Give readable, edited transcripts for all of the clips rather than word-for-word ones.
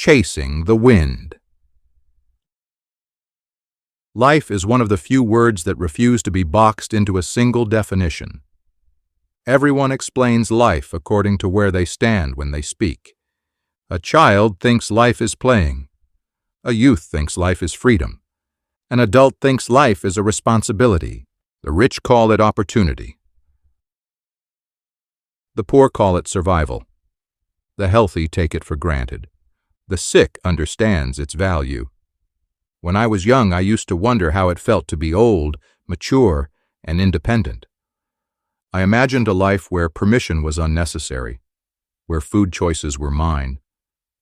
Chasing the wind. Life is one of the few words that refuse to be boxed into a single definition. Everyone explains life according to where they stand when they speak. A child thinks life is playing. A youth thinks life is freedom. An adult thinks life is a responsibility. The rich call it opportunity. The poor call it survival. The healthy take it for granted. The sick understands its value. When I was young, I used to wonder how it felt to be old, mature, and independent. I imagined a life where permission was unnecessary, where food choices were mine,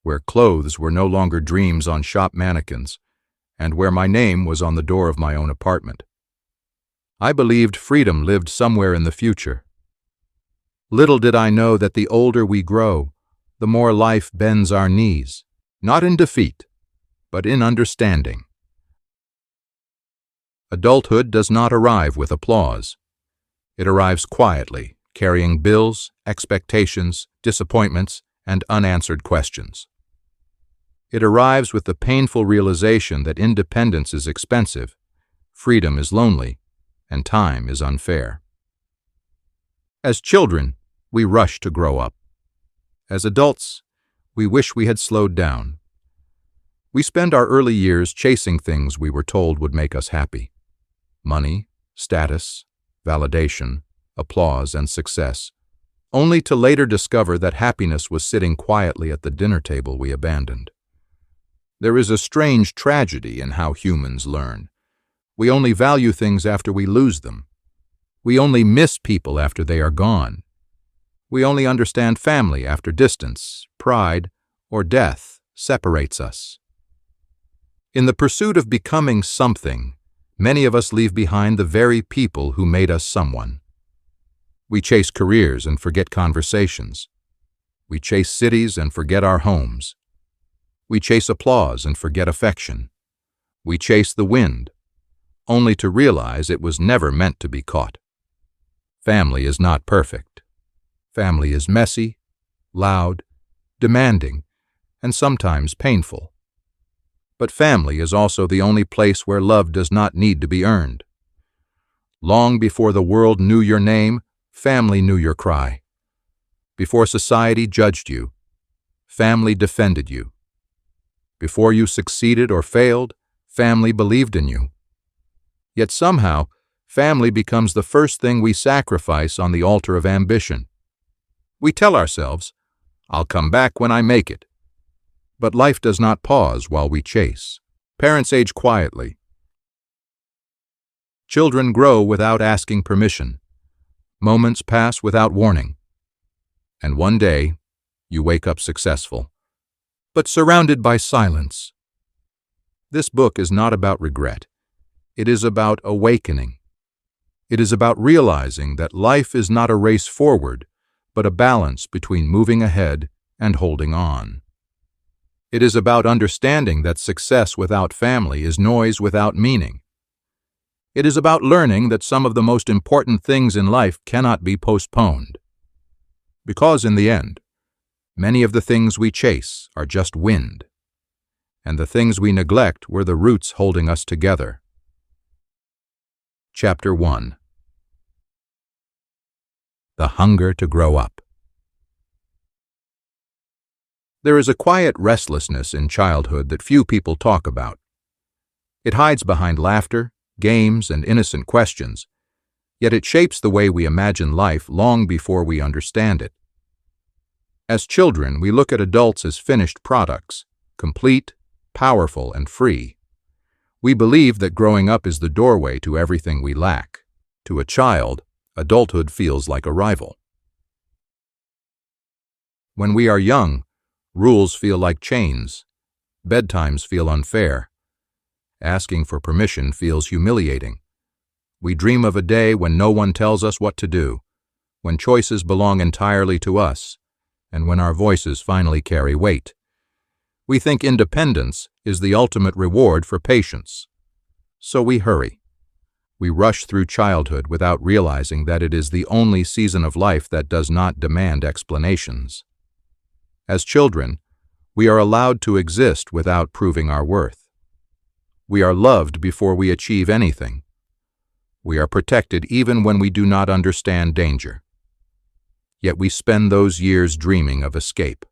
where clothes were no longer dreams on shop mannequins, and where my name was on the door of my own apartment. I believed freedom lived somewhere in the future. Little did I know that the older we grow, the more life bends our knees, not in defeat, but in understanding. Adulthood does not arrive with applause. It arrives quietly, carrying bills, expectations, disappointments, and unanswered questions. It arrives with the painful realization that independence is expensive, freedom is lonely, and time is unfair. As children, we rush to grow up. As adults, we wish we had slowed down. We spend our early years chasing things we were told would make us happy. Money, status, validation, applause, and success, only to later discover that happiness was sitting quietly at the dinner table we abandoned. There is a strange tragedy in how humans learn. We only value things after we lose them. We only miss people after they are gone. We only understand family after distance, pride, or death separates us. In the pursuit of becoming something, many of us leave behind the very people who made us someone. We chase careers and forget conversations. We chase cities and forget our homes. We chase applause and forget affection. We chase the wind, only to realize it was never meant to be caught. Family is not perfect. Family is messy, loud, demanding, and sometimes painful. But family is also the only place where love does not need to be earned. Long before the world knew your name, family knew your cry. Before society judged you, family defended you. Before you succeeded or failed, family believed in you. Yet somehow, family becomes the first thing we sacrifice on the altar of ambition. We tell ourselves, "I'll come back when I make it." But life does not pause while we chase. Parents age quietly. Children grow without asking permission. Moments pass without warning. And one day, you wake up successful, but surrounded by silence. This book is not about regret. It is about awakening. It is about realizing that life is not a race forward, but a balance between moving ahead and holding on. It is about understanding that success without family is noise without meaning. It is about learning that some of the most important things in life cannot be postponed. Because in the end, many of the things we chase are just wind, and the things we neglect were the roots holding us together. Chapter 1. The Hunger to Grow Up. There is a quiet restlessness in childhood that few people talk about. It hides behind laughter, games, and innocent questions, yet it shapes the way we imagine life long before we understand it. As children, we look at adults as finished products, complete, powerful, and free. We believe that growing up is the doorway to everything we lack. To a child, adulthood feels like arrival. When we are young, rules feel like chains. Bedtimes feel unfair. Asking for permission feels humiliating. We dream of a day when no one tells us what to do, when choices belong entirely to us, and when our voices finally carry weight. We think independence is the ultimate reward for patience. So we hurry. We rush through childhood without realizing that it is the only season of life that does not demand explanations. As children, We are allowed to exist without proving our worth. We are loved before we achieve anything. We are protected even when we do not understand danger. Yet we spend those years dreaming of escape.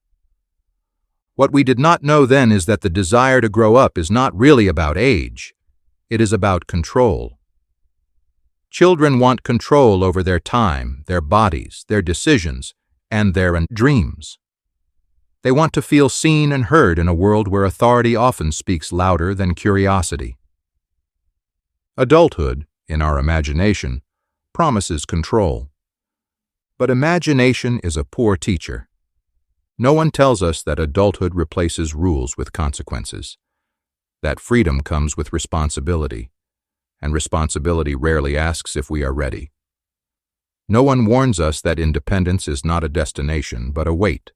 What we did not know then is that the desire to grow up is not really about age. It is about control. Children want control over their time, their bodies, their decisions, and their dreams. They want to feel seen and heard in a world where authority often speaks louder than curiosity. Adulthood, in our imagination, promises control. But imagination is a poor teacher. No one tells us that adulthood replaces rules with consequences, that freedom comes with responsibility, and responsibility rarely asks if we are ready. No one warns us that independence is not a destination but a weight,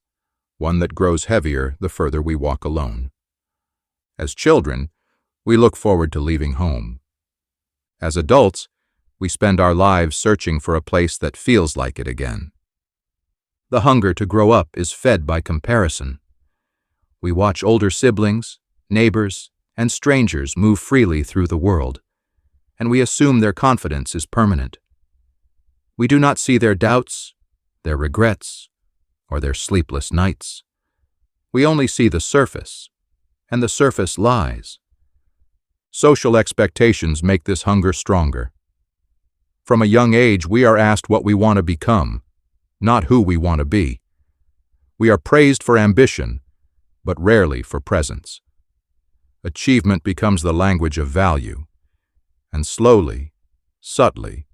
one that grows heavier the further we walk alone. As children, we look forward to leaving home. As adults, we spend our lives searching for a place that feels like it again. The hunger to grow up is fed by comparison. We watch older siblings, neighbors, and strangers move freely through the world, and we assume their confidence is permanent. We do not see their doubts, their regrets, or their sleepless nights. We only see the surface, and the surface lies. Social expectations make this hunger stronger. From a young age, we are asked what we want to become, not who we want to be. We are praised for ambition, but rarely for presence. Achievement becomes the language of value, and slowly, subtly,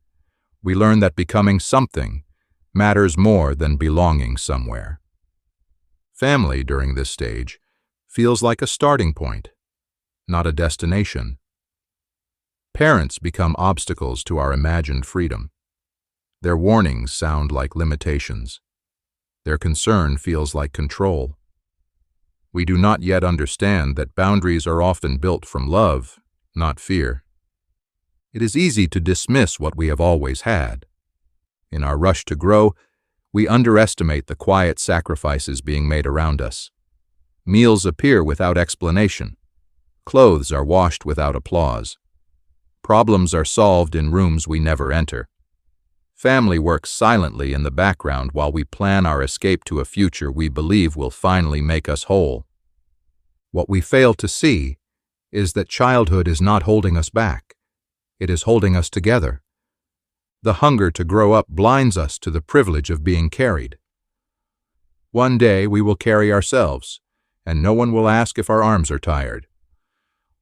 we learn that becoming something matters more than belonging somewhere. Family during this stage feels like a starting point, not a destination. Parents become obstacles to our imagined freedom. Their warnings sound like limitations. Their concern feels like control. We do not yet understand that boundaries are often built from love, not fear. It is easy to dismiss what we have always had. In our rush to grow, we underestimate the quiet sacrifices being made around us. Meals appear without explanation. Clothes are washed without applause. Problems are solved in rooms we never enter. Family works silently in the background while we plan our escape to a future we believe will finally make us whole. What we fail to see is that childhood is not holding us back. It is holding us together. The hunger to grow up blinds us to the privilege of being carried. One day we will carry ourselves, and no one will ask if our arms are tired.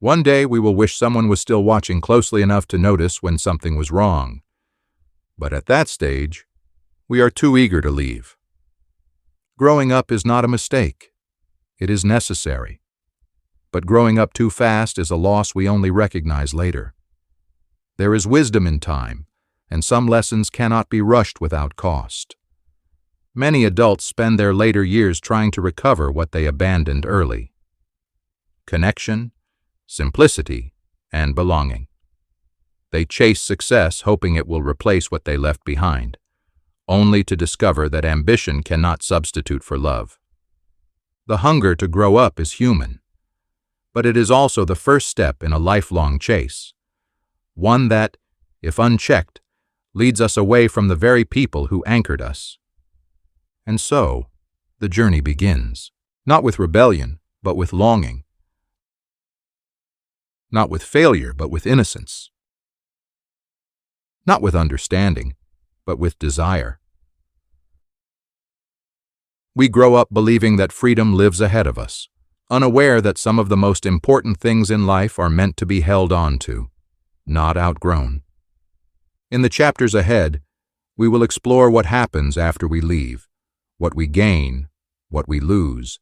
One day we will wish someone was still watching closely enough to notice when something was wrong. But at that stage, we are too eager to leave. Growing up is not a mistake. It is necessary. But growing up too fast is a loss we only recognize later. There is wisdom in time, and some lessons cannot be rushed without cost. Many adults spend their later years trying to recover what they abandoned early: connection, simplicity, and belonging. They chase success hoping it will replace what they left behind, only to discover that ambition cannot substitute for love. The hunger to grow up is human, but it is also the first step in a lifelong chase, one that, if unchecked, leads us away from the very people who anchored us. And so, the journey begins, not with rebellion, but with longing, not with failure, but with innocence, not with understanding, but with desire. We grow up believing that freedom lives ahead of us, unaware that some of the most important things in life are meant to be held on to, not outgrown. In the chapters ahead, we will explore what happens after we leave, what we gain, what we lose,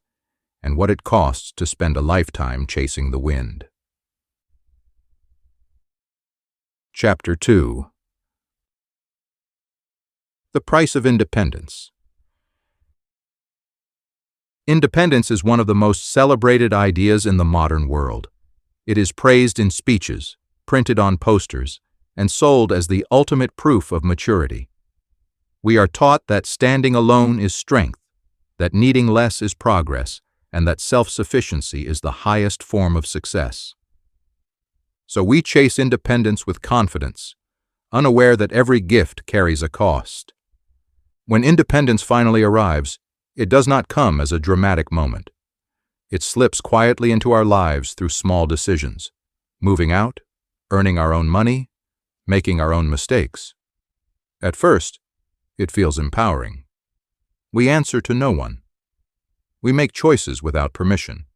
and what it costs to spend a lifetime chasing the wind. Chapter 2. The Price of Independence. Independence is one of the most celebrated ideas in the modern world. It is praised in speeches, printed on posters, and sold as the ultimate proof of maturity. We are taught that standing alone is strength, that needing less is progress, and that self-sufficiency is the highest form of success. So we chase independence with confidence, unaware that every gift carries a cost. When independence finally arrives, it does not come as a dramatic moment. It slips quietly into our lives through small decisions, moving out, earning our own money, making our own mistakes. At first, it feels empowering. We answer to no one. We make choices without permission.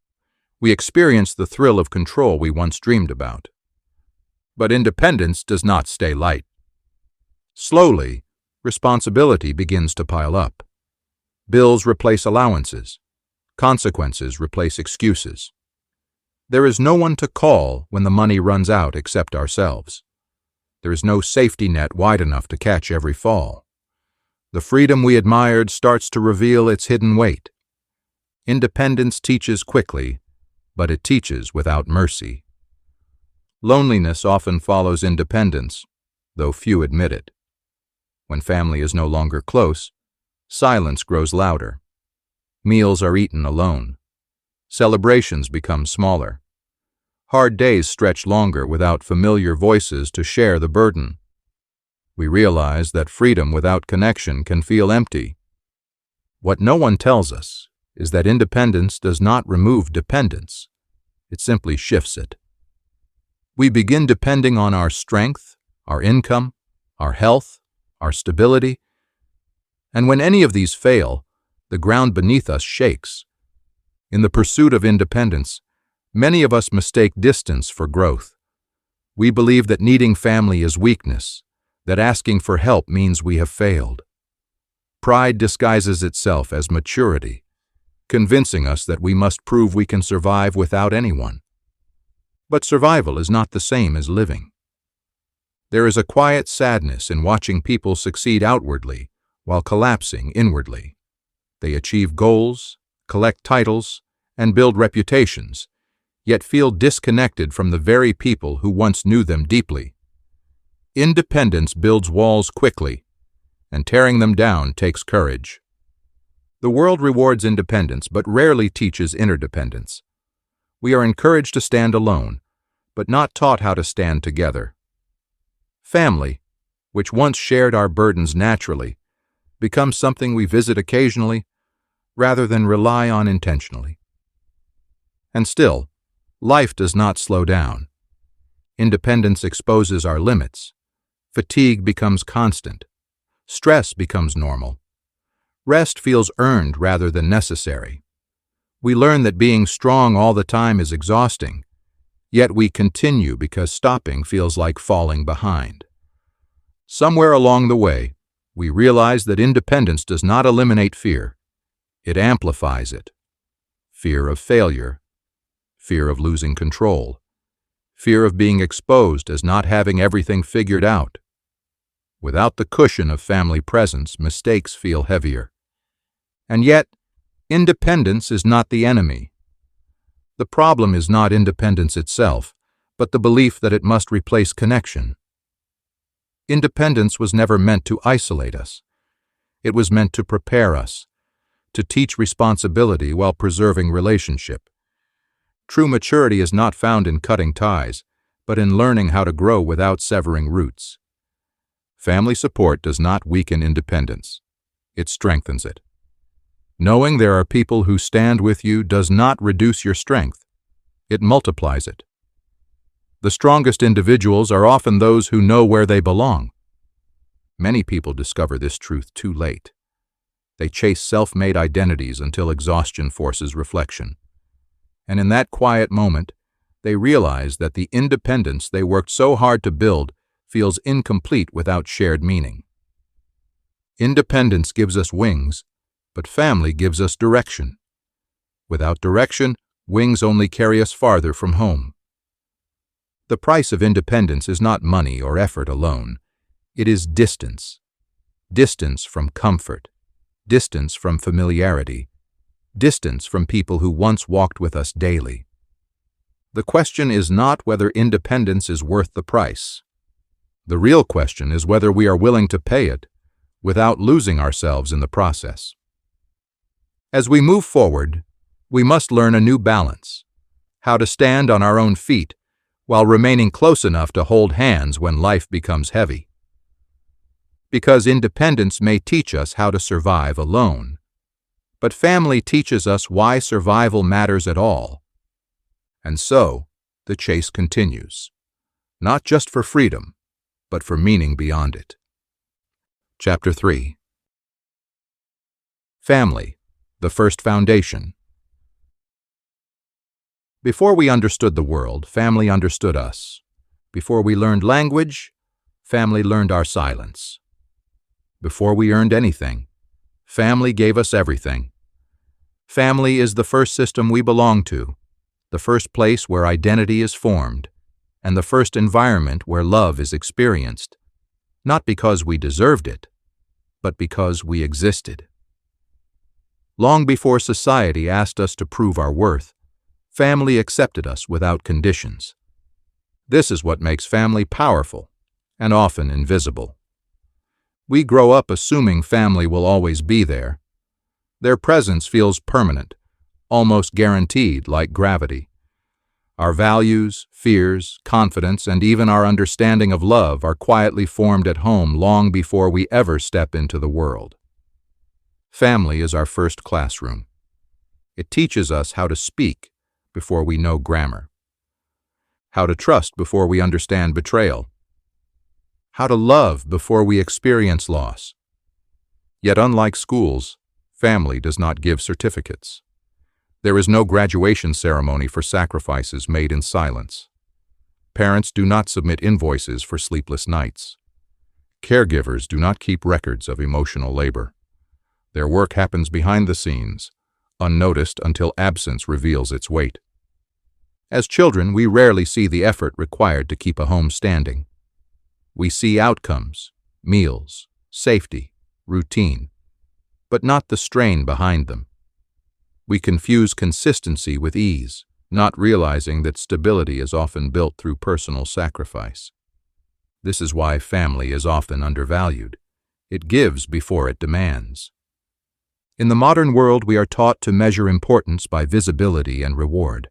We experience the thrill of control we once dreamed about. But independence does not stay light. Slowly, responsibility begins to pile up. Bills replace allowances. Consequences replace excuses. There is no one to call when the money runs out except ourselves. There is no safety net wide enough to catch every fall. The freedom we admired starts to reveal its hidden weight. Independence teaches quickly, but it teaches without mercy. Loneliness often follows independence, though few admit it. When family is no longer close, silence grows louder. Meals are eaten alone. Celebrations become smaller. Hard days stretch longer without familiar voices to share the burden. We realize that freedom without connection can feel empty. What no one tells us is that independence does not remove dependence. It simply shifts it. We begin depending on our strength, our income, our health, our stability, and when any of these fail, the ground beneath us shakes. In the pursuit of independence, many of us mistake distance for growth. We believe that needing family is weakness, that asking for help means we have failed. Pride disguises itself as maturity, convincing us that we must prove we can survive without anyone. But survival is not the same as living. There is a quiet sadness in watching people succeed outwardly while collapsing inwardly. They achieve goals, collect titles, and build reputations, yet feel disconnected from the very people who once knew them deeply. Independence builds walls quickly, and tearing them down takes courage. The world rewards independence but rarely teaches interdependence. We are encouraged to stand alone, but not taught how to stand together. Family, which once shared our burdens naturally, becomes something we visit occasionally rather than rely on intentionally. And still, life does not slow down. Independence exposes our limits. Fatigue becomes constant. Stress becomes normal. Rest feels earned rather than necessary. We learn that being strong all the time is exhausting, yet we continue because stopping feels like falling behind. Somewhere along the way, we realize that independence does not eliminate fear. It amplifies it. Fear of failure, fear of losing control, fear of being exposed as not having everything figured out. Without the cushion of family presence, mistakes feel heavier. And yet, independence is not the enemy. The problem is not independence itself, but the belief that it must replace connection. Independence was never meant to isolate us. It was meant to prepare us, to teach responsibility while preserving relationship. True maturity is not found in cutting ties, but in learning how to grow without severing roots. Family support does not weaken independence. It strengthens it. Knowing there are people who stand with you does not reduce your strength. It multiplies it. The strongest individuals are often those who know where they belong. Many people discover this truth too late. They chase self-made identities until exhaustion forces reflection. And in that quiet moment, they realize that the independence they worked so hard to build feels incomplete without shared meaning. Independence gives us wings, but family gives us direction. Without direction, wings only carry us farther from home. The price of independence is not money or effort alone. It is distance. Distance from comfort. Distance from familiarity. Distance from people who once walked with us daily. The question is not whether independence is worth the price. The real question is whether we are willing to pay it without losing ourselves in the process. As we move forward, We must learn a new balance, how to stand on our own feet while remaining close enough to hold hands when life becomes heavy. Because independence may teach us how to survive alone, but family teaches us why survival matters at all. And so, the chase continues, not just for freedom, but for meaning beyond it. Chapter 3. Family, the first foundation. Before we understood the world, family understood us. Before we learned language, family learned our silence. Before we earned anything, family gave us everything. Family is the first system we belong to, the first place where identity is formed, and the first environment where love is experienced, not because we deserved it, but because we existed. Long before society asked us to prove our worth, family accepted us without conditions. This is what makes family powerful and often invisible. We grow up assuming family will always be there. Their presence feels permanent, almost guaranteed like gravity. Our values, fears, confidence, and even our understanding of love are quietly formed at home long before we ever step into the world. Family is our first classroom. It teaches us how to speak before we know grammar, how to trust before we understand betrayal, how to love before we experience loss. Yet unlike schools, family does not give certificates. There is no graduation ceremony for sacrifices made in silence. Parents do not submit invoices for sleepless nights. Caregivers do not keep records of emotional labor. Their work happens behind the scenes, unnoticed until absence reveals its weight. As children, we rarely see the effort required to keep a home standing. We see outcomes, meals, safety, routine, but not the strain behind them. We confuse consistency with ease, not realizing that stability is often built through personal sacrifice. This is why family is often undervalued. It gives before it demands. In the modern world, we are taught to measure importance by visibility and reward.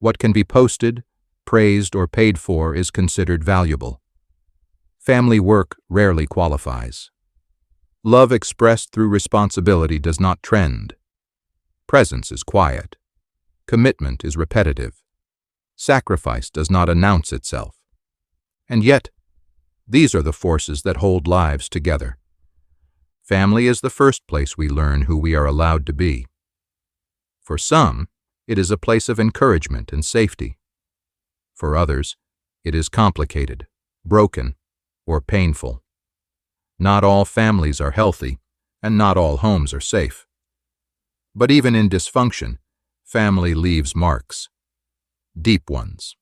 What can be posted, praised, or paid for is considered valuable. Family work rarely qualifies. Love expressed through responsibility does not trend. Presence is quiet. Commitment is repetitive. Sacrifice does not announce itself. And yet, these are the forces that hold lives together. Family is the first place we learn who we are allowed to be. For some, it is a place of encouragement and safety. For others, it is complicated, broken, or painful. Not all families are healthy, and not all homes are safe. But even in dysfunction, family leaves marks, deep ones.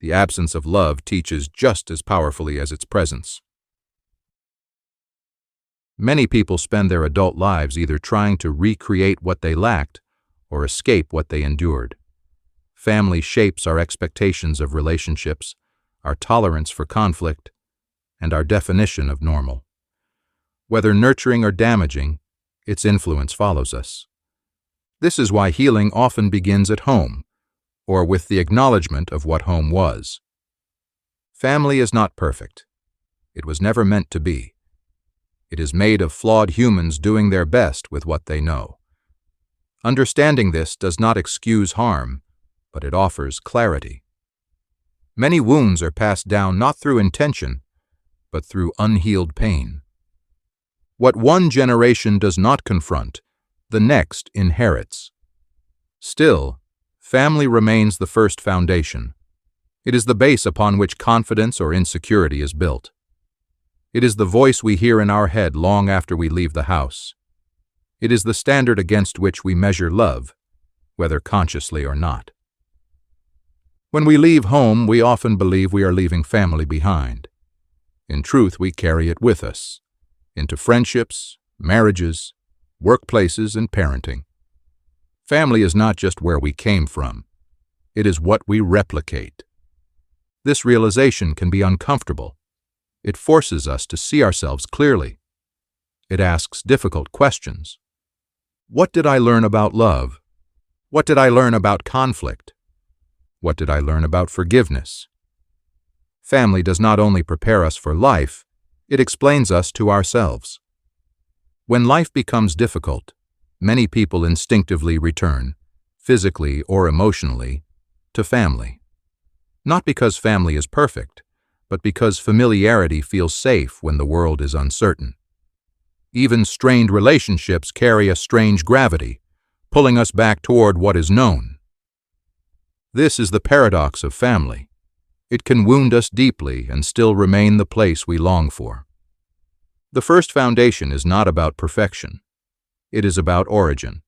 The absence of love teaches just as powerfully as its presence. Many people spend their adult lives either trying to recreate what they lacked or escape what they endured. Family shapes our expectations of relationships, our tolerance for conflict, and our definition of normal. Whether nurturing or damaging, its influence follows us. This is why healing often begins at home, or with the acknowledgement of what home was. Family is not perfect. It was never meant to be. It is made of flawed humans doing their best with what they know. Understanding this does not excuse harm, but it offers clarity. Many wounds are passed down not through intention, but through unhealed pain. What one generation does not confront, the next inherits. Still, family remains the first foundation. It is the base upon which confidence or insecurity is built. It is the voice we hear in our head long after we leave the house. It is the standard against which we measure love, whether consciously or not. When we leave home, we often believe we are leaving family behind. In truth, we carry it with us, into friendships, marriages, workplaces, and parenting. Family is not just where we came from. It is what we replicate. This realization can be uncomfortable. It forces us to see ourselves clearly. It asks difficult questions. What did I learn about love What did I learn about conflict? What did I learn about forgiveness? Family does not only prepare us for life, it explains us to ourselves. When life becomes difficult, many people instinctively return, physically or emotionally, to family. Not because family is perfect, but because familiarity feels safe when the world is uncertain. Even strained relationships carry a strange gravity, pulling us back toward what is known. This is the paradox of family. It can wound us deeply and still remain the place we long for. The first foundation is not about perfection. It is about origin.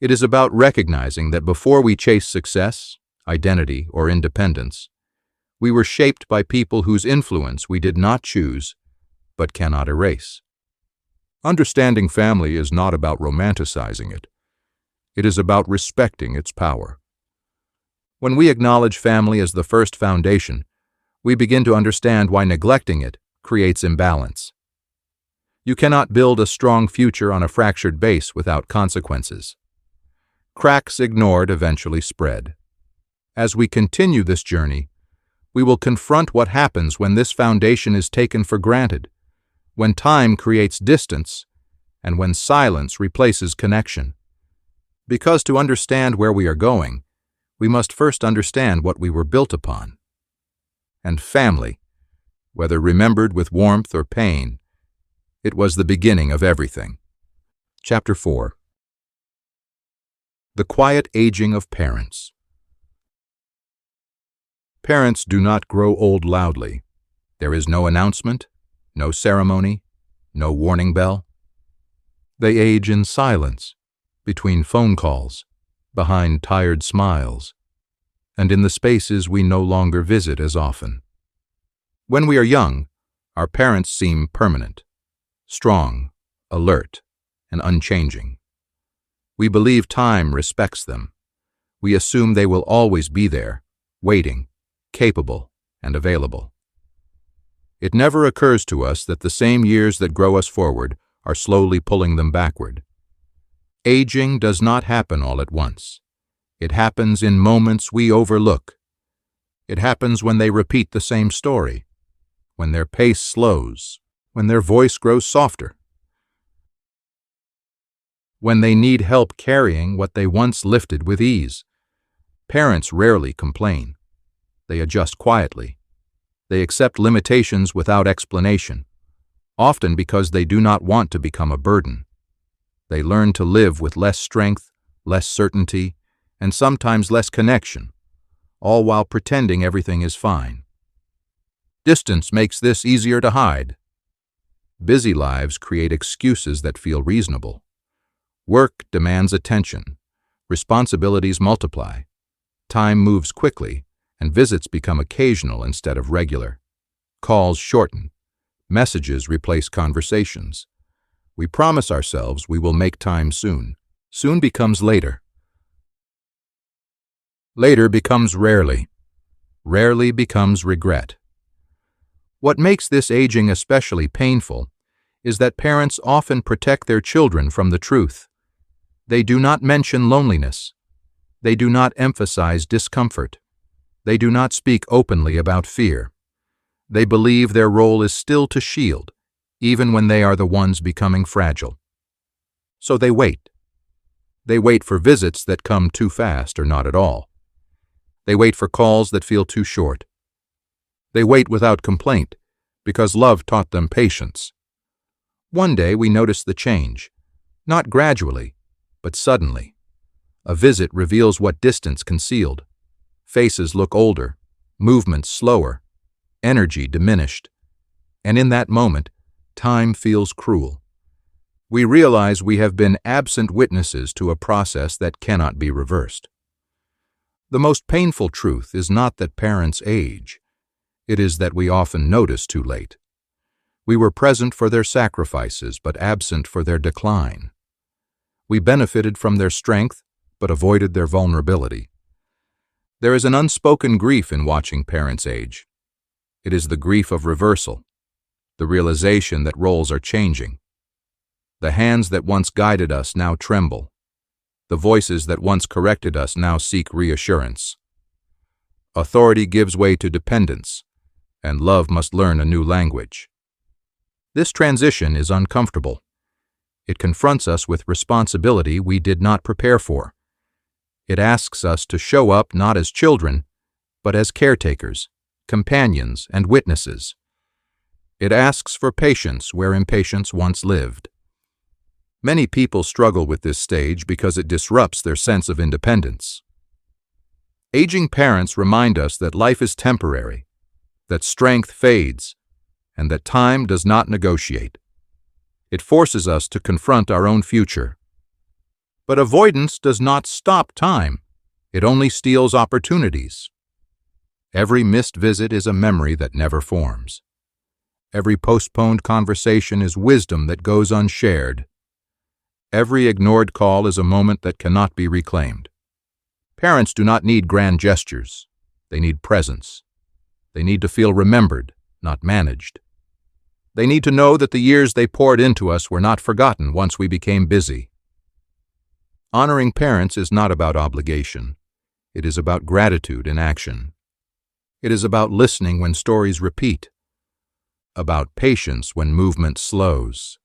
It is about recognizing that before we chase success, identity, or independence, we were shaped by people whose influence we did not choose, but cannot erase. Understanding family is not about romanticizing it. It is about respecting its power. When we acknowledge family as the first foundation, we begin to understand why neglecting it creates imbalance. You cannot build a strong future on a fractured base without consequences. Cracks ignored eventually spread. As we continue this journey, we will confront what happens when this foundation is taken for granted, when time creates distance, and when silence replaces connection. Because to understand where we are going, we must first understand what we were built upon. And family, whether remembered with warmth or pain, it was the beginning of everything. Chapter 4. The Quiet Aging of Parents. Parents do not grow old loudly. There is no announcement, no ceremony, no warning bell. They age in silence, between phone calls, behind tired smiles, and in the spaces we no longer visit as often. When we are young, our parents seem permanent, strong, alert, and unchanging. We believe time respects them. We assume they will always be there, waiting, capable, and available. It never occurs to us that the same years that grow us forward are slowly pulling them backward. Aging does not happen all at once. It happens in moments we overlook. It happens when they repeat the same story, when their pace slows, when their voice grows softer, when they need help carrying what they once lifted with ease. Parents rarely complain. They adjust quietly. They accept limitations without explanation, often because they do not want to become a burden. They learn to live with less strength, less certainty, and sometimes less connection, all while pretending everything is fine. Distance makes this easier to hide. Busy lives create excuses that feel reasonable. Work demands attention. Responsibilities multiply. Time moves quickly, and visits become occasional instead of regular. Calls shorten. Messages replace conversations. We promise ourselves we will make time soon. Soon becomes later. Later becomes rarely. Rarely becomes regret. What makes this aging especially painful is that parents often protect their children from the truth. They do not mention loneliness. They do not emphasize discomfort. They do not speak openly about fear. They believe their role is still to shield, even when they are the ones becoming fragile. So they wait. They wait for visits that come too fast or not at all. They wait for calls that feel too short. They wait without complaint, because love taught them patience. One day we notice the change, not gradually, but suddenly. A visit reveals what distance concealed. Faces look older, movements slower, energy diminished. And in that moment, time feels cruel. We realize we have been absent witnesses to a process that cannot be reversed. The most painful truth is not that parents age. It is that we often notice too late. We were present for their sacrifices, but absent for their decline. We benefited from their strength, but avoided their vulnerability. There is an unspoken grief in watching parents age. It is the grief of reversal, the realization that roles are changing. The hands that once guided us now tremble. The voices that once corrected us now seek reassurance. Authority gives way to dependence, and love must learn a new language. This transition is uncomfortable. It confronts us with responsibility we did not prepare for. It asks us to show up not as children, but as caretakers, companions, and witnesses. It asks for patience where impatience once lived. Many people struggle with this stage because it disrupts their sense of independence. Aging parents remind us that life is temporary, that strength fades, and that time does not negotiate. It forces us to confront our own future. But avoidance does not stop time. It only steals opportunities. Every missed visit is a memory that never forms. Every postponed conversation is wisdom that goes unshared. Every ignored call is a moment that cannot be reclaimed. Parents do not need grand gestures. They need presence. They need to feel remembered, not managed. They need to know that the years they poured into us were not forgotten once we became busy. Honoring parents is not about obligation. It is about gratitude in action. It is about listening when stories repeat, about patience when movement slows,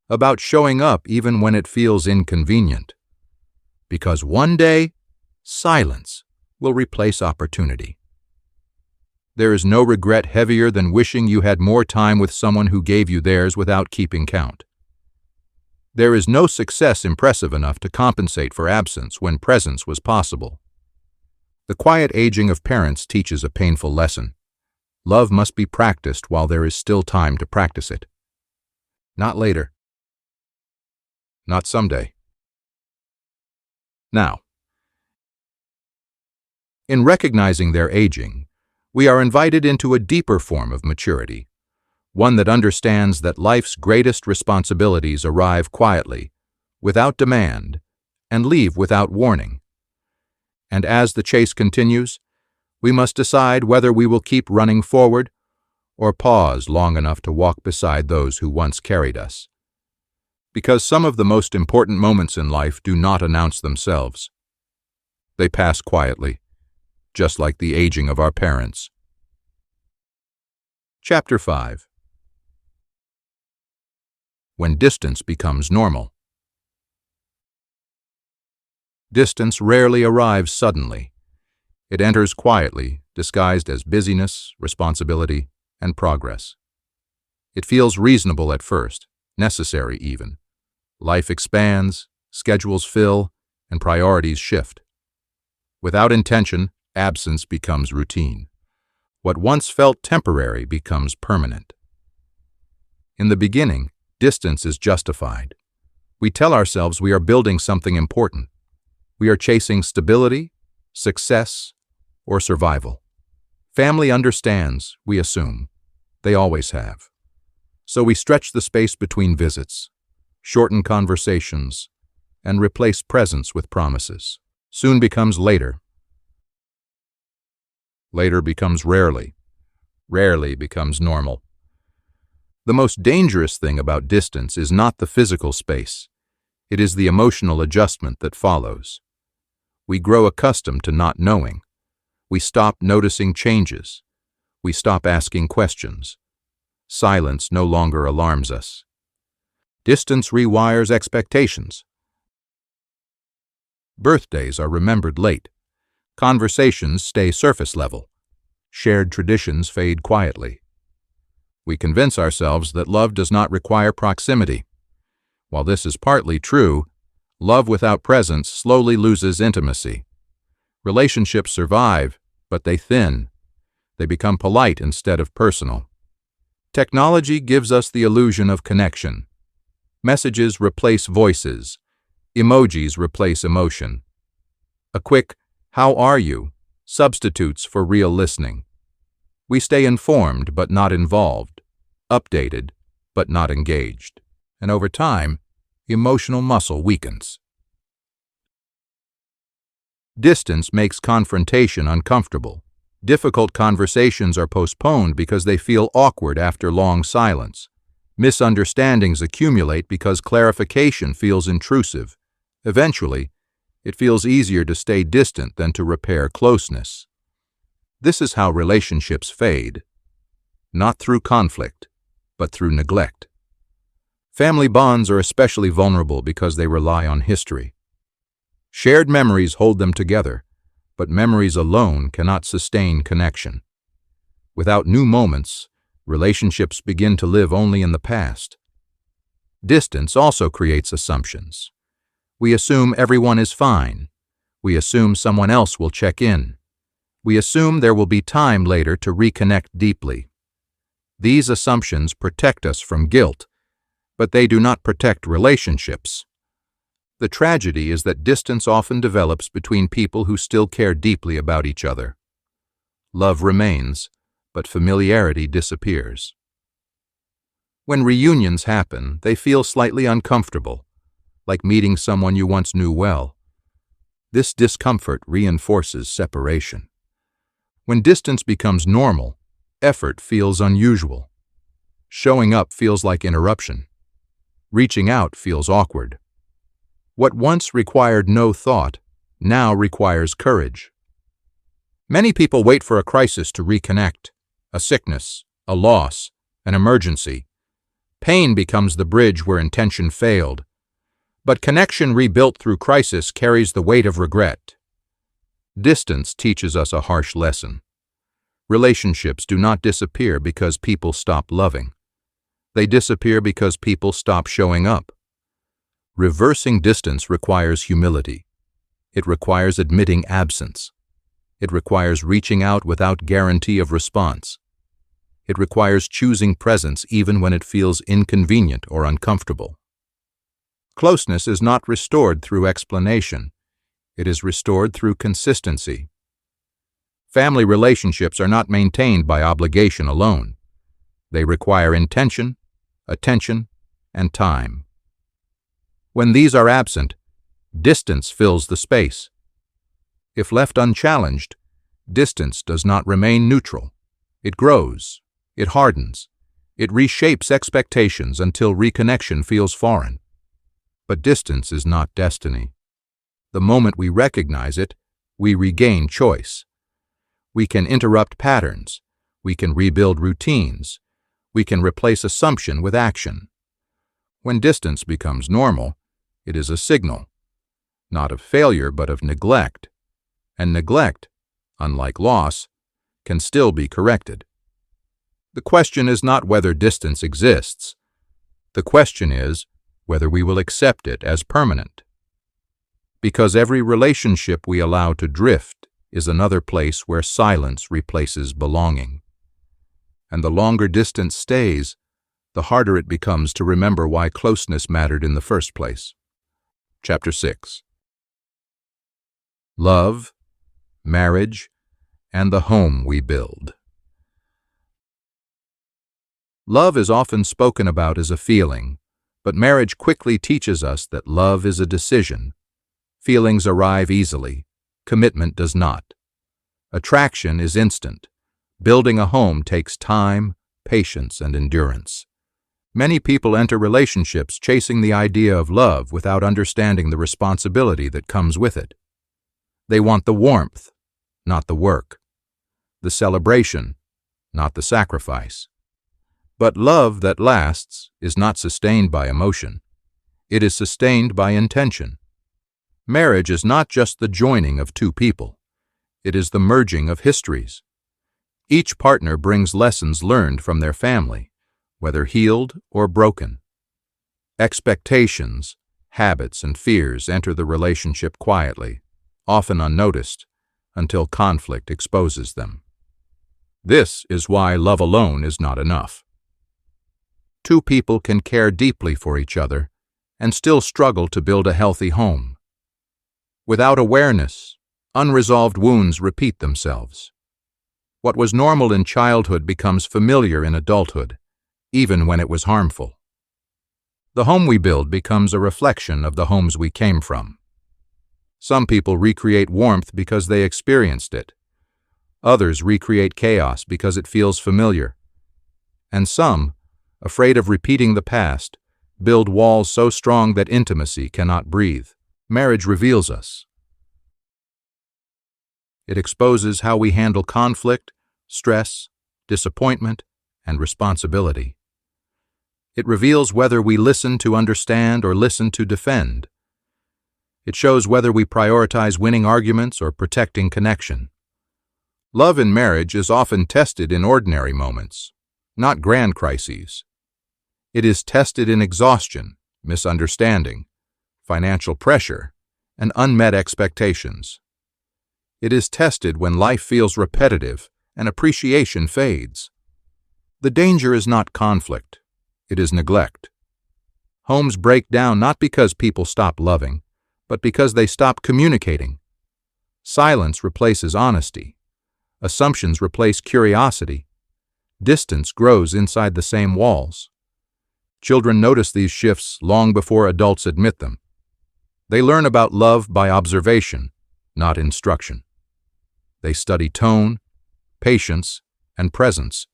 about showing up even when it feels inconvenient. Because one day, silence will replace opportunity. There is no regret heavier than wishing you had more time with someone who gave you theirs without keeping count. There is no success impressive enough to compensate for absence when presence was possible. The quiet aging of parents teaches a painful lesson. Love must be practiced while there is still time to practice it. Not later. Not someday. Now, in recognizing their aging, we are invited into a deeper form of maturity, one that understands that life's greatest responsibilities arrive quietly, without demand, and leave without warning. And as the chase continues, we must decide whether we will keep running forward or pause long enough to walk beside those who once carried us. Because some of the most important moments in life do not announce themselves. They pass quietly, just like the aging of our parents. Chapter 5. When distance becomes normal. Distance rarely arrives suddenly. It enters quietly, disguised as busyness, responsibility, and progress. It feels reasonable at first, necessary even. Life expands, schedules fill, and priorities shift. Without intention, absence becomes routine. What once felt temporary becomes permanent. In the beginning, distance is justified. We tell ourselves we are building something important. We are chasing stability, success, or survival. Family understands, we assume. They always have. So we stretch the space between visits, shorten conversations, and replace presence with promises. Soon becomes later. Later becomes rarely. Rarely becomes normal. The most dangerous thing about distance is not the physical space. It is the emotional adjustment that follows. We grow accustomed to not knowing. We stop noticing changes. We stop asking questions. Silence no longer alarms us. Distance rewires expectations. Birthdays are remembered late. Conversations stay surface level. Shared traditions fade quietly. We convince ourselves that love does not require proximity. While this is partly true, love without presence slowly loses intimacy. Relationships survive, but they thin. They become polite instead of personal. Technology gives us the illusion of connection. Messages replace voices. Emojis replace emotion. A quick, "How are you?" substitutes for real listening. We stay informed but not involved, updated but not engaged. And over time, emotional muscle weakens. Distance makes confrontation uncomfortable. Difficult conversations are postponed because they feel awkward after long silence. Misunderstandings accumulate because clarification feels intrusive, Eventually, it feels easier to stay distant than to repair closeness. This is how relationships fade, not through conflict, but through neglect. Family bonds are especially vulnerable because they rely on history. Shared memories hold them together, but memories alone cannot sustain connection. Without new moments, relationships begin to live only in the past. Distance also creates assumptions. We assume everyone is fine. We assume someone else will check in. We assume there will be time later to reconnect deeply. These assumptions protect us from guilt, but they do not protect relationships. The tragedy is that distance often develops between people who still care deeply about each other. Love remains, but familiarity disappears. When reunions happen, they feel slightly uncomfortable, like meeting someone you once knew well. This discomfort reinforces separation. When distance becomes normal, effort feels unusual. Showing up feels like interruption. Reaching out feels awkward. What once required no thought now requires courage. Many people wait for a crisis to reconnect, a sickness, a loss, an emergency. Pain becomes the bridge where intention failed. But connection rebuilt through crisis carries the weight of regret. Distance teaches us a harsh lesson. Relationships do not disappear because people stop loving. They disappear because people stop showing up. Reversing distance requires humility. It requires admitting absence. It requires reaching out without guarantee of response. It requires choosing presence even when it feels inconvenient or uncomfortable. Closeness is not restored through explanation. It is restored through consistency. Family relationships are not maintained by obligation alone. They require intention, attention, and time. When these are absent, distance fills the space. If left unchallenged, distance does not remain neutral. It grows, it hardens, it reshapes expectations until reconnection feels foreign. But distance is not destiny. The moment we recognize it, we regain choice. We can interrupt patterns. We can rebuild routines. We can replace assumption with action. When distance becomes normal, it is a signal, not of failure but of neglect. And neglect, unlike loss, can still be corrected. The question is not whether distance exists. The question is whether we will accept it as permanent. Because every relationship we allow to drift is another place where silence replaces belonging. And the longer distance stays, the harder it becomes to remember why closeness mattered in the first place. Chapter 6. Love, Marriage, and the Home We Build. Love is often spoken about as a feeling, but marriage quickly teaches us that love is a decision. Feelings arrive easily. Commitment does not. Attraction is instant. Building a home takes time, patience, and endurance. Many people enter relationships chasing the idea of love without understanding the responsibility that comes with it. They want the warmth, not the work. The celebration, not the sacrifice. But love that lasts is not sustained by emotion. It is sustained by intention. Marriage is not just the joining of two people. It is the merging of histories. Each partner brings lessons learned from their family, whether healed or broken. Expectations, habits, and fears enter the relationship quietly, often unnoticed, until conflict exposes them. This is why love alone is not enough. Two people can care deeply for each other and still struggle to build a healthy home. Without awareness, unresolved wounds repeat themselves. What was normal in childhood becomes familiar in adulthood, even when it was harmful. The home we build becomes a reflection of the homes we came from. Some people recreate warmth because they experienced it. Others recreate chaos because it feels familiar. And some, afraid of repeating the past, build walls so strong that intimacy cannot breathe. Marriage reveals us. It exposes how we handle conflict, stress, disappointment, and responsibility. It reveals whether we listen to understand or listen to defend. It shows whether we prioritize winning arguments or protecting connection. Love in marriage is often tested in ordinary moments, not grand crises. It is tested in exhaustion, misunderstanding, financial pressure, and unmet expectations. It is tested when life feels repetitive and appreciation fades. The danger is not conflict, it is neglect. Homes break down not because people stop loving, but because they stop communicating. Silence replaces honesty. Assumptions replace curiosity. Distance grows inside the same walls. Children notice these shifts long before adults admit them. They learn about love by observation, not instruction. They study tone, patience, and presence.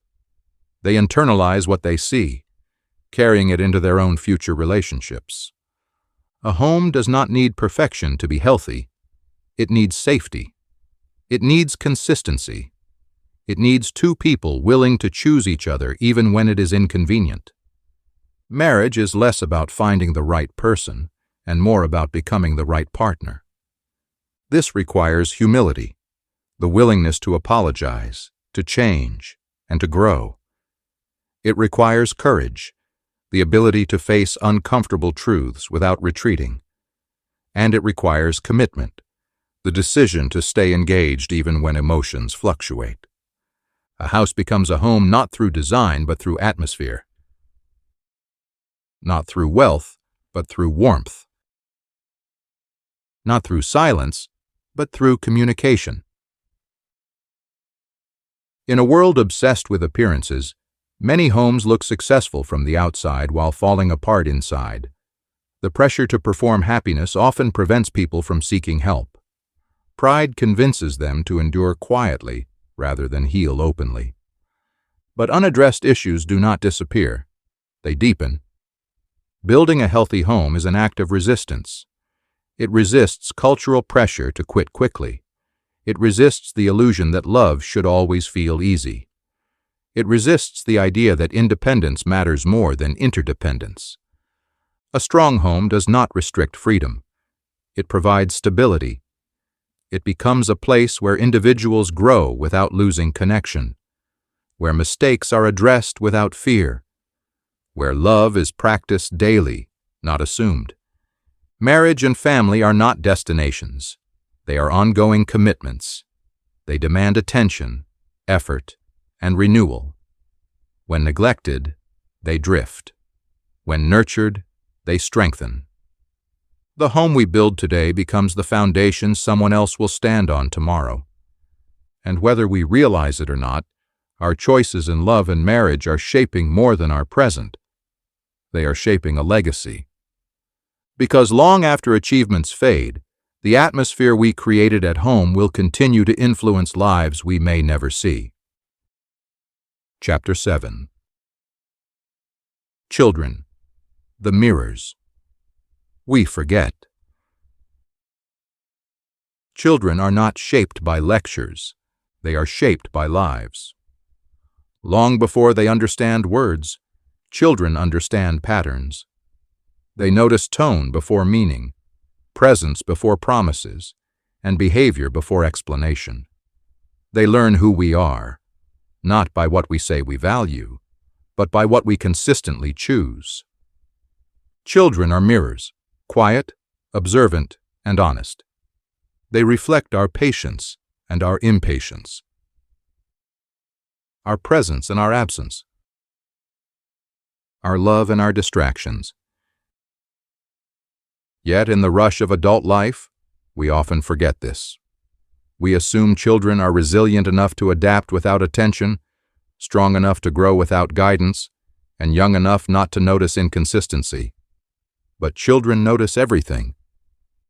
They internalize what they see, carrying it into their own future relationships. A home does not need perfection to be healthy. It needs safety. It needs consistency. It needs two people willing to choose each other even when it is inconvenient. Marriage is less about finding the right person and more about becoming the right partner. This requires humility, the willingness to apologize, to change, and to grow. It requires courage, the ability to face uncomfortable truths without retreating. And it requires commitment, the decision to stay engaged even when emotions fluctuate. A house becomes a home not through design but through atmosphere. Not through wealth, but through warmth. Not through silence, but through communication. In a world obsessed with appearances, many homes look successful from the outside while falling apart inside. The pressure to perform happiness often prevents people from seeking help. Pride convinces them to endure quietly rather than heal openly. But unaddressed issues do not disappear. They deepen. Building a healthy home is an act of resistance. It resists cultural pressure to quit quickly. It resists the illusion that love should always feel easy. It resists the idea that independence matters more than interdependence. A strong home does not restrict freedom. It provides stability. It becomes a place where individuals grow without losing connection, where mistakes are addressed without fear, where love is practiced daily, not assumed. Marriage and family are not destinations. They are ongoing commitments. They demand attention, effort, and renewal. When neglected, they drift. When nurtured, they strengthen. The home we build today becomes the foundation someone else will stand on tomorrow. And whether we realize it or not, our choices in love and marriage are shaping more than our present. They are shaping a legacy. Because long after achievements fade, the atmosphere we created at home will continue to influence lives we may never see. Chapter 7. Children, the mirrors. We forget. Children are not shaped by lectures. They are shaped by lives. Long before they understand words, children understand patterns. They notice tone before meaning, presence before promises, and behavior before explanation. They learn who we are, not by what we say we value, but by what we consistently choose. Children are mirrors, quiet, observant, and honest. They reflect our patience and our impatience, our presence and our absence, our love and our distractions. Yet in the rush of adult life, we often forget this. We assume children are resilient enough to adapt without attention, strong enough to grow without guidance, and young enough not to notice inconsistency. But children notice everything.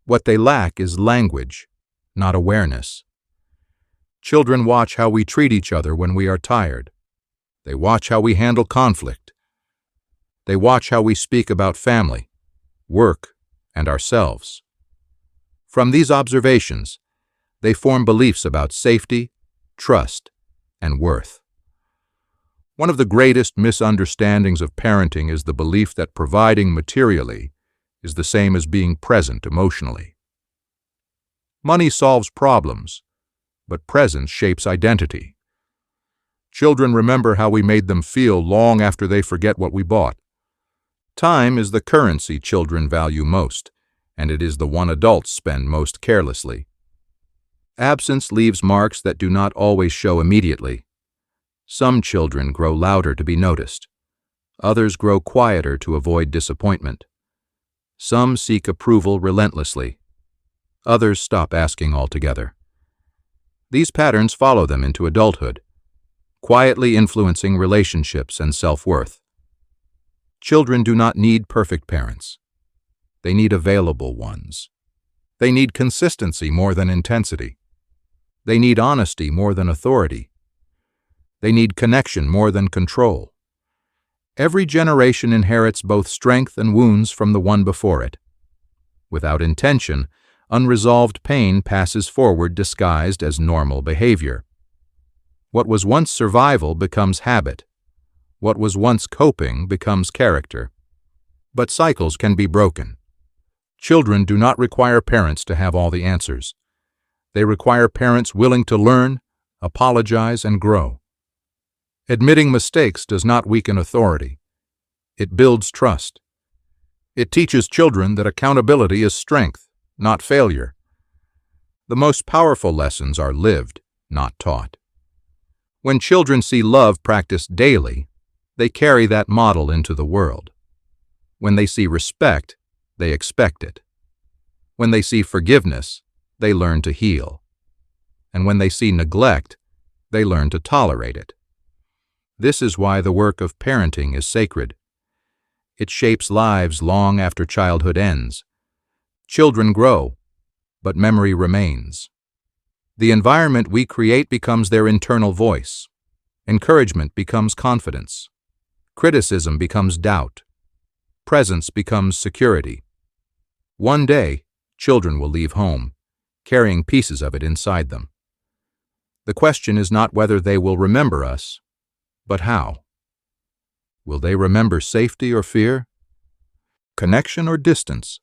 What they lack is language, not awareness. Children watch how we treat each other when we are tired. They watch how we handle conflict. They watch how we speak about family, work, and ourselves. From these observations, they form beliefs about safety, trust, and worth. One of the greatest misunderstandings of parenting is the belief that providing materially is the same as being present emotionally. Money solves problems, but presence shapes identity. Children remember how we made them feel long after they forget what we bought. Time is the currency children value most, and it is the one adults spend most carelessly. Absence leaves marks that do not always show immediately. Some children grow louder to be noticed. Others grow quieter to avoid disappointment. Some seek approval relentlessly. Others stop asking altogether. These patterns follow them into adulthood, quietly influencing relationships and self-worth. Children do not need perfect parents. They need available ones. They need consistency more than intensity. They need honesty more than authority. They need connection more than control. Every generation inherits both strength and wounds from the one before it. Without intention, unresolved pain passes forward disguised as normal behavior. What was once survival becomes habit. What was once coping becomes character. But cycles can be broken. Children do not require parents to have all the answers. They require parents willing to learn, apologize, and grow. Admitting mistakes does not weaken authority. It builds trust. It teaches children that accountability is strength, not failure. The most powerful lessons are lived, not taught. When children see love practiced daily, they carry that model into the world. When they see respect, they expect it. When they see forgiveness, they learn to heal. And when they see neglect, they learn to tolerate it. This is why the work of parenting is sacred. It shapes lives long after childhood ends. Children grow, but memory remains. The environment we create becomes their internal voice. Encouragement becomes confidence. Criticism becomes doubt. Presence becomes security. One day, children will leave home, carrying pieces of it inside them. The question is not whether they will remember us, but how. Will they remember safety or fear? Connection or distance?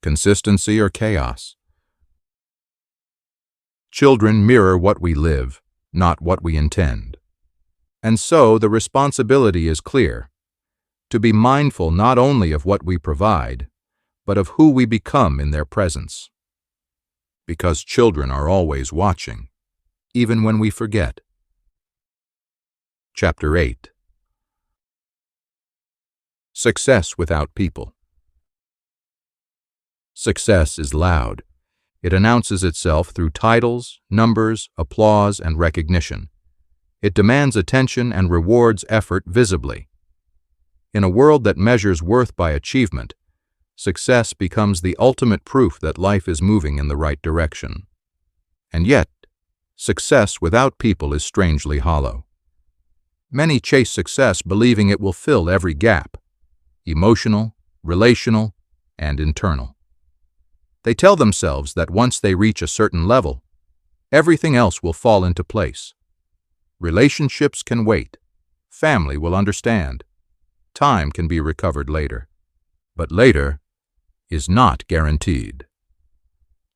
Consistency or chaos? Children mirror what we live, not what we intend. And so the responsibility is clear, to be mindful not only of what we provide, but of who we become in their presence. Because children are always watching, even when we forget. Chapter 8. Success without people. Success is loud. It announces itself through titles, numbers, applause, and recognition. It demands attention and rewards effort visibly. In a world that measures worth by achievement, success becomes the ultimate proof that life is moving in the right direction. And yet, success without people is strangely hollow. Many chase success believing it will fill every gap, emotional, relational, and internal. They tell themselves that once they reach a certain level, everything else will fall into place. Relationships can wait. Family will understand. Time can be recovered later. But later is not guaranteed.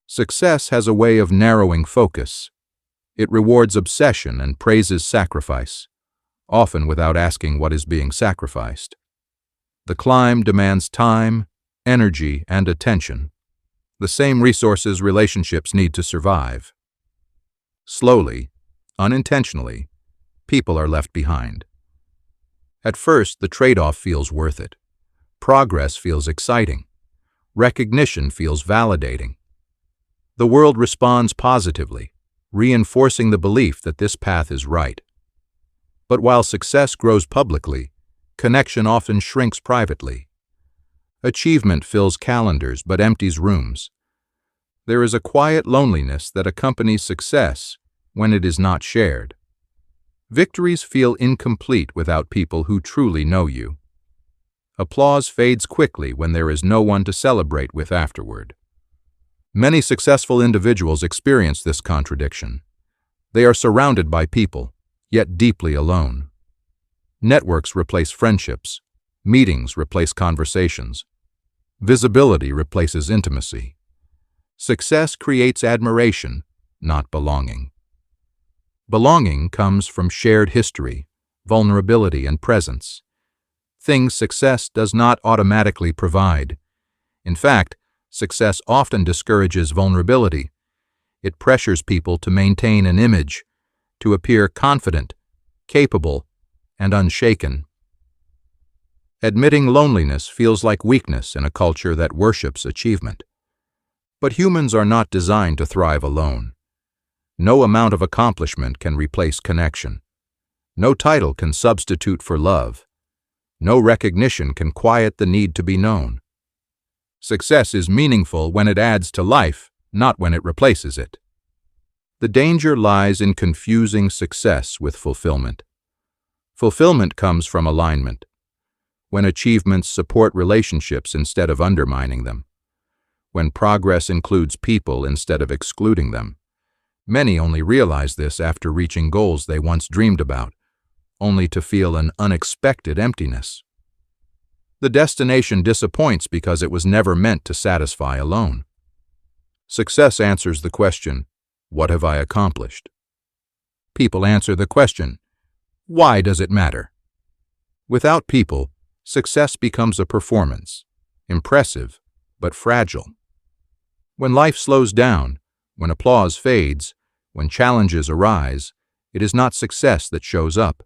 Success has a way of narrowing focus. It rewards obsession and praises sacrifice, often without asking what is being sacrificed. The climb demands time, energy, and attention, the same resources relationships need to survive. Slowly, unintentionally, people are left behind. At first, the trade-off feels worth it. Progress feels exciting. Recognition feels validating. The world responds positively, reinforcing the belief that this path is right. But while success grows publicly, connection often shrinks privately. Achievement fills calendars but empties rooms. There is a quiet loneliness that accompanies success when it is not shared. Victories feel incomplete without people who truly know you. Applause fades quickly when there is no one to celebrate with afterward. Many successful individuals experience this contradiction. They are surrounded by people, yet deeply alone. Networks replace friendships. Meetings replace conversations. Visibility replaces intimacy. Success creates admiration, not belonging. Belonging comes from shared history, vulnerability, and presence. Things success does not automatically provide. In fact, success often discourages vulnerability. It pressures people to maintain an image, to appear confident, capable, and unshaken. Admitting loneliness feels like weakness in a culture that worships achievement. But humans are not designed to thrive alone. No amount of accomplishment can replace connection. No title can substitute for love. No recognition can quiet the need to be known. Success is meaningful when it adds to life, not when it replaces it. The danger lies in confusing success with fulfillment. Fulfillment comes from alignment, when achievements support relationships instead of undermining them, when progress includes people instead of excluding them. Many only realize this after reaching goals they once dreamed about, only to feel an unexpected emptiness. The destination disappoints because it was never meant to satisfy alone. Success answers the question, "What have I accomplished?" People answer the question, "Why does it matter?" Without people, success becomes a performance, impressive but fragile. When life slows down, when applause fades, when challenges arise, it is not success that shows up,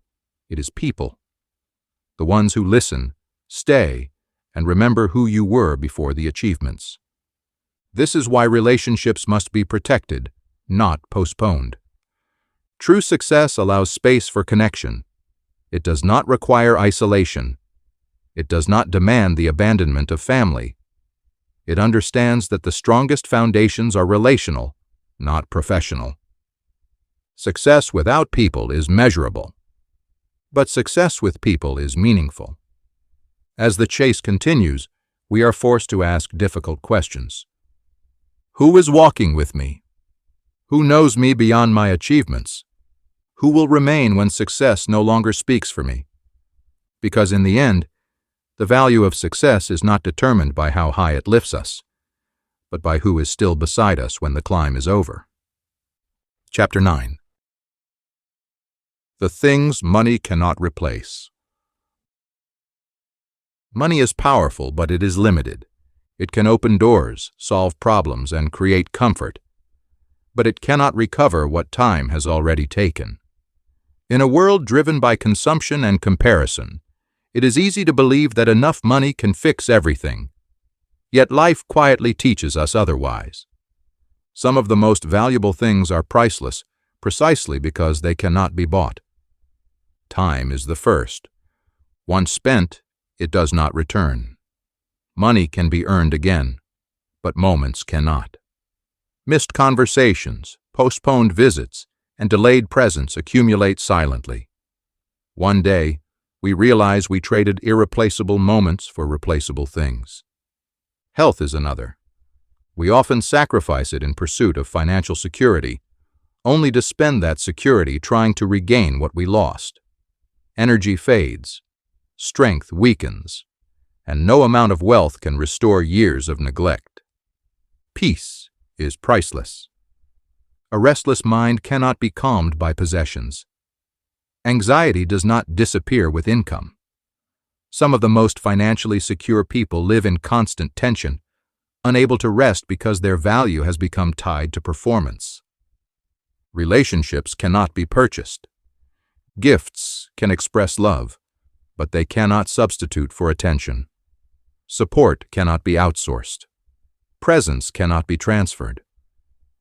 it is people. The ones who listen, stay, and remember who you were before the achievements. This is why relationships must be protected, not postponed. True success allows space for connection. It does not require isolation. It does not demand the abandonment of family. It understands that the strongest foundations are relational, not professional. Success without people is measurable, but success with people is meaningful. As the chase continues, we are forced to ask difficult questions. Who is walking with me? Who knows me beyond my achievements? Who will remain when success no longer speaks for me? Because in the end, the value of success is not determined by how high it lifts us, but by who is still beside us when the climb is over. Chapter 9. The things money cannot replace. Money is powerful, but it is limited. It can open doors, solve problems, and create comfort, but it cannot recover what time has already taken. In a world driven by consumption and comparison, it is easy to believe that enough money can fix everything. Yet life quietly teaches us otherwise. Some of the most valuable things are priceless precisely because they cannot be bought. Time is the first. Once spent, it does not return. Money can be earned again, but moments cannot. Missed conversations, postponed visits, and delayed presents accumulate silently. One day, we realize we traded irreplaceable moments for replaceable things. Health is another. We often sacrifice it in pursuit of financial security, only to spend that security trying to regain what we lost. Energy fades, strength weakens, and no amount of wealth can restore years of neglect. Peace is priceless. A restless mind cannot be calmed by possessions. Anxiety does not disappear with income. Some of the most financially secure people live in constant tension, unable to rest because their value has become tied to performance. Relationships cannot be purchased. Gifts can express love, but they cannot substitute for attention. Support cannot be outsourced. Presence cannot be transferred.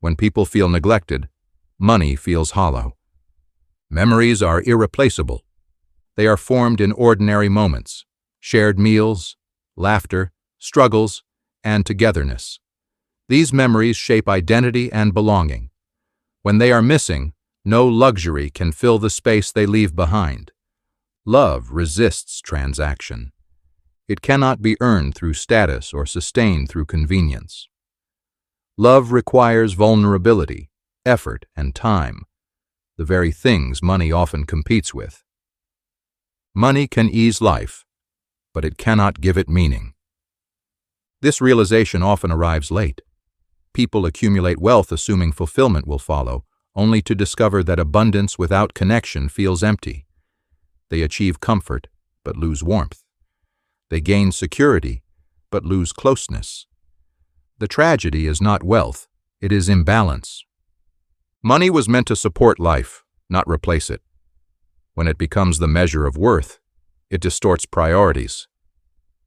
When people feel neglected, money feels hollow. Memories are irreplaceable. They are formed in ordinary moments, shared meals, laughter, struggles, and togetherness. These memories shape identity and belonging. When they are missing, no luxury can fill the space they leave behind. Love resists transaction. It cannot be earned through status or sustained through convenience. Love requires vulnerability, effort, and time, the very things money often competes with. Money can ease life, but it cannot give it meaning. This realization often arrives late. People accumulate wealth assuming fulfillment will follow, only to discover that abundance without connection feels empty. They achieve comfort, but lose warmth. They gain security, but lose closeness. The tragedy is not wealth, it is imbalance. Money was meant to support life, not replace it. When it becomes the measure of worth, it distorts priorities.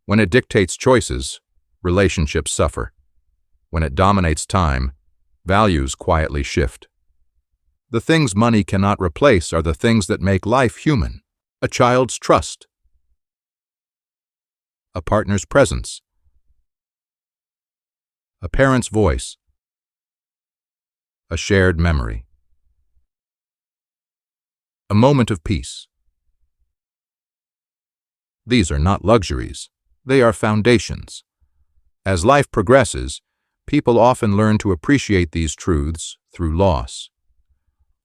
When it dictates choices, relationships suffer. When it dominates time, values quietly shift. The things money cannot replace are the things that make life human. A child's trust, a partner's presence, a parent's voice, a shared memory, a moment of peace. These are not luxuries, they are foundations. As life progresses, people often learn to appreciate these truths through loss.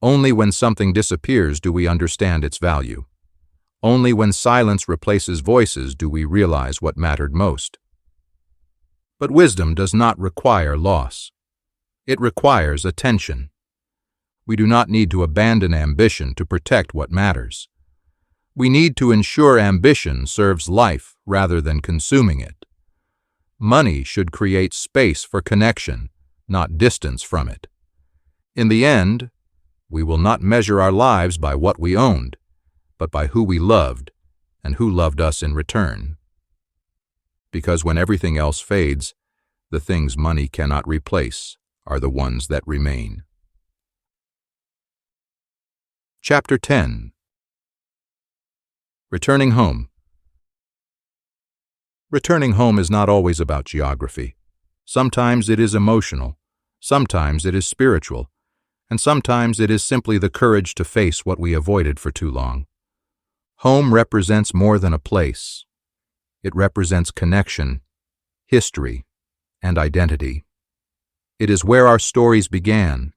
Only when something disappears do we understand its value. Only when silence replaces voices do we realize what mattered most. But wisdom does not require loss. It requires attention. We do not need to abandon ambition to protect what matters. We need to ensure ambition serves life rather than consuming it. Money should create space for connection, not distance from it. In the end, we will not measure our lives by what we owned, but by who we loved and who loved us in return. Because when everything else fades, the things money cannot replace are the ones that remain. Chapter 10. Returning Home. Returning home is not always about geography. Sometimes it is emotional, sometimes it is spiritual, and sometimes it is simply the courage to face what we avoided for too long. Home represents more than a place. It represents connection, history, and identity. It is where our stories began,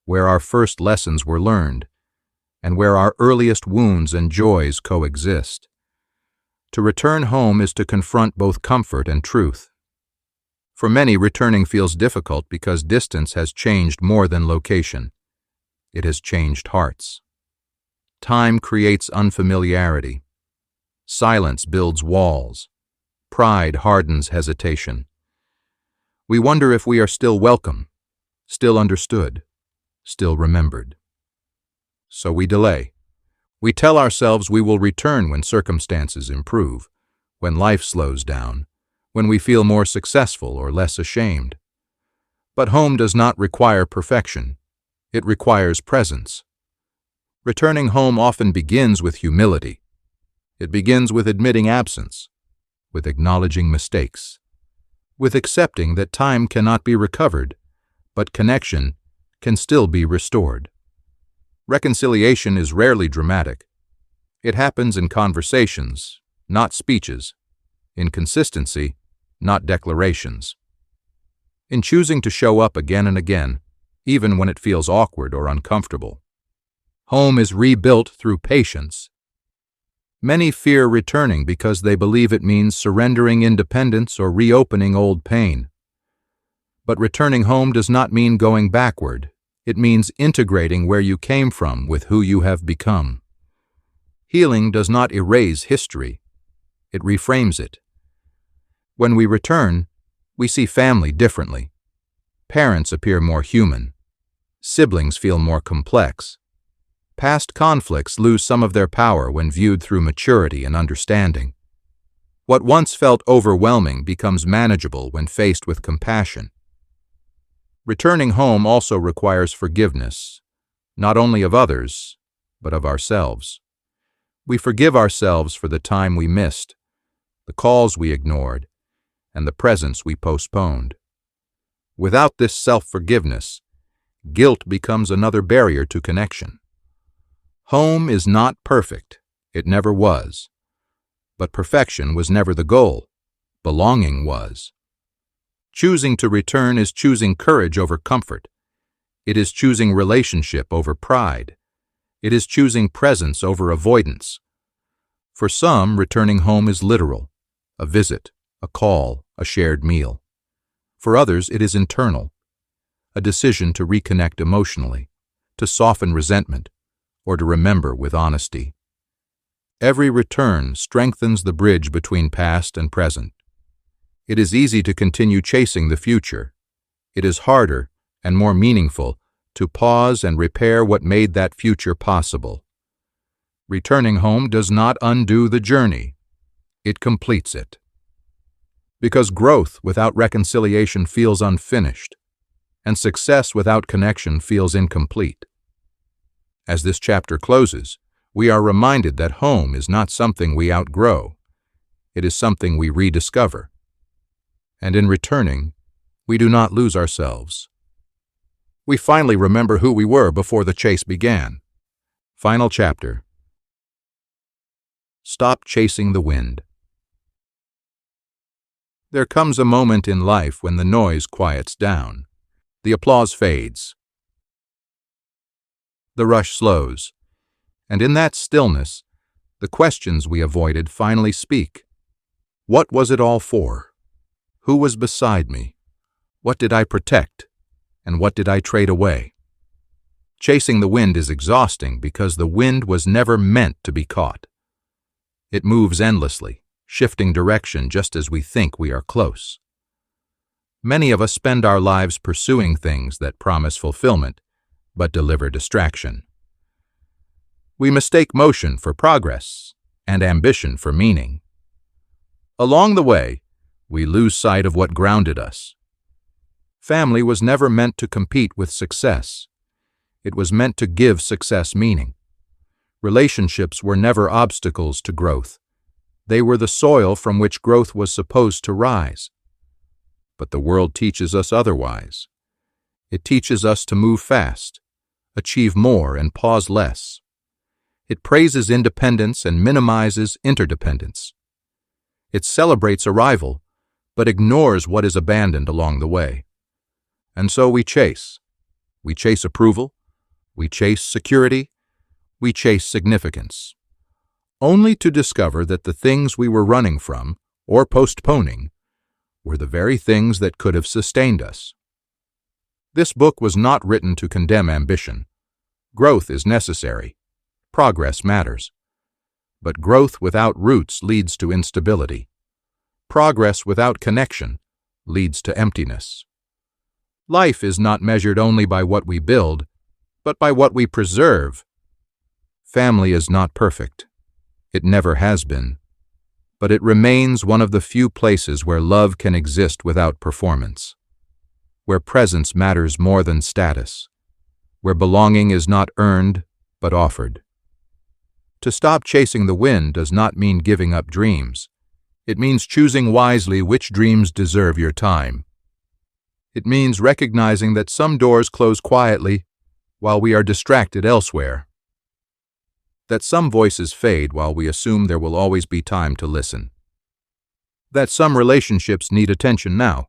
where our first lessons were learned, and where our earliest wounds and joys coexist. To return home is to confront both comfort and truth. For many, returning feels difficult because distance has changed more than location. It has changed hearts. Time creates unfamiliarity. Silence builds walls. Pride hardens hesitation. We wonder if we are still welcome, still understood, still remembered. So we delay. We tell ourselves we will return when circumstances improve, when life slows down, when we feel more successful or less ashamed. But home does not require perfection. It requires presence. Returning home often begins with humility. It begins with admitting absence, with acknowledging mistakes, with accepting that time cannot be recovered, but connection can still be restored. Reconciliation is rarely dramatic. It happens in conversations, not speeches, in consistency, not declarations. In choosing to show up again and again, even when it feels awkward or uncomfortable. Home is rebuilt through patience. Many fear returning because they believe it means surrendering independence or reopening old pain. But returning home does not mean going backward. It means integrating where you came from with who you have become. Healing does not erase history. It reframes it. When we return, we see family differently. Parents appear more human. Siblings feel more complex. Past conflicts lose some of their power when viewed through maturity and understanding. What once felt overwhelming becomes manageable when faced with compassion. Returning home also requires forgiveness, not only of others, but of ourselves. We forgive ourselves for the time we missed, the calls we ignored, and the presence we postponed. Without this self-forgiveness, guilt becomes another barrier to connection. Home is not perfect, it never was. But perfection was never the goal, belonging was. Choosing to return is choosing courage over comfort. It is choosing relationship over pride. It is choosing presence over avoidance. For some, returning home is literal, a visit, a call, a shared meal. For others, it is internal, a decision to reconnect emotionally, to soften resentment, or to remember with honesty. Every return strengthens the bridge between past and present. It is easy to continue chasing the future. It is harder and more meaningful to pause and repair what made that future possible. Returning home does not undo the journey. It completes it. Because growth without reconciliation feels unfinished, and success without connection feels incomplete. As this chapter closes, we are reminded that home is not something we outgrow. It is something we rediscover. And in returning, we do not lose ourselves. We finally remember who we were before the chase began. Final chapter. Stop chasing the wind. There comes a moment in life when the noise quiets down. The applause fades. The rush slows. And in that stillness, the questions we avoided finally speak. What was it all for? Who was beside me? What did I protect? And what did I trade away? Chasing the wind is exhausting because the wind was never meant to be caught. It moves endlessly, shifting direction just as we think we are close. Many of us spend our lives pursuing things that promise fulfillment, but deliver distraction. We mistake motion for progress and ambition for meaning. Along the way, we lose sight of what grounded us. Family was never meant to compete with success. It was meant to give success meaning. Relationships were never obstacles to growth. They were the soil from which growth was supposed to rise. But the world teaches us otherwise. It teaches us to move fast, achieve more, and pause less. It praises independence and minimizes interdependence. It celebrates arrival, but ignores what is abandoned along the way. And so we chase. We chase approval. We chase security. We chase significance. Only to discover that the things we were running from, or postponing, were the very things that could have sustained us. This book was not written to condemn ambition. Growth is necessary. Progress matters. But growth without roots leads to instability. Progress without connection leads to emptiness. Life is not measured only by what we build, but by what we preserve. Family is not perfect. It never has been. But it remains one of the few places where love can exist without performance, where presence matters more than status, where belonging is not earned but offered. To stop chasing the wind does not mean giving up dreams. It means choosing wisely which dreams deserve your time. It means recognizing that some doors close quietly while we are distracted elsewhere. That some voices fade while we assume there will always be time to listen. That some relationships need attention now,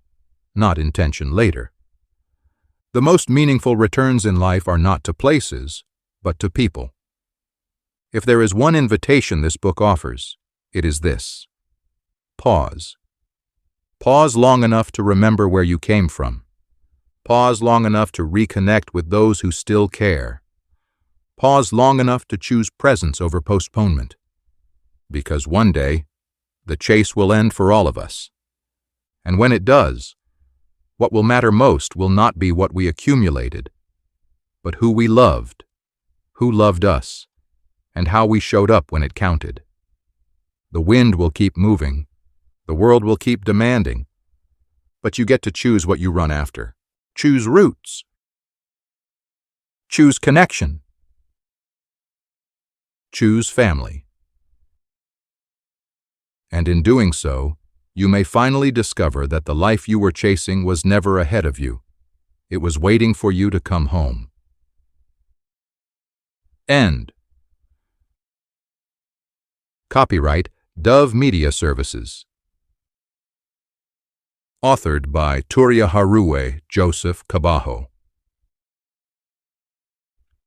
not intention later. The most meaningful returns in life are not to places, but to people. If there is one invitation this book offers, it is this. Pause. Pause long enough to remember where you came from. Pause long enough to reconnect with those who still care. Pause long enough to choose presence over postponement. Because one day, the chase will end for all of us. And when it does, what will matter most will not be what we accumulated, but who we loved, who loved us, and how we showed up when it counted. The wind will keep moving. The world will keep demanding. But you get to choose what you run after. Choose roots. Choose connection. Choose family. And in doing so, you may finally discover that the life you were chasing was never ahead of you. It was waiting for you to come home. End. Copyright Dove Media Services. Authored by Turia Haruwe Joseph Kabaho.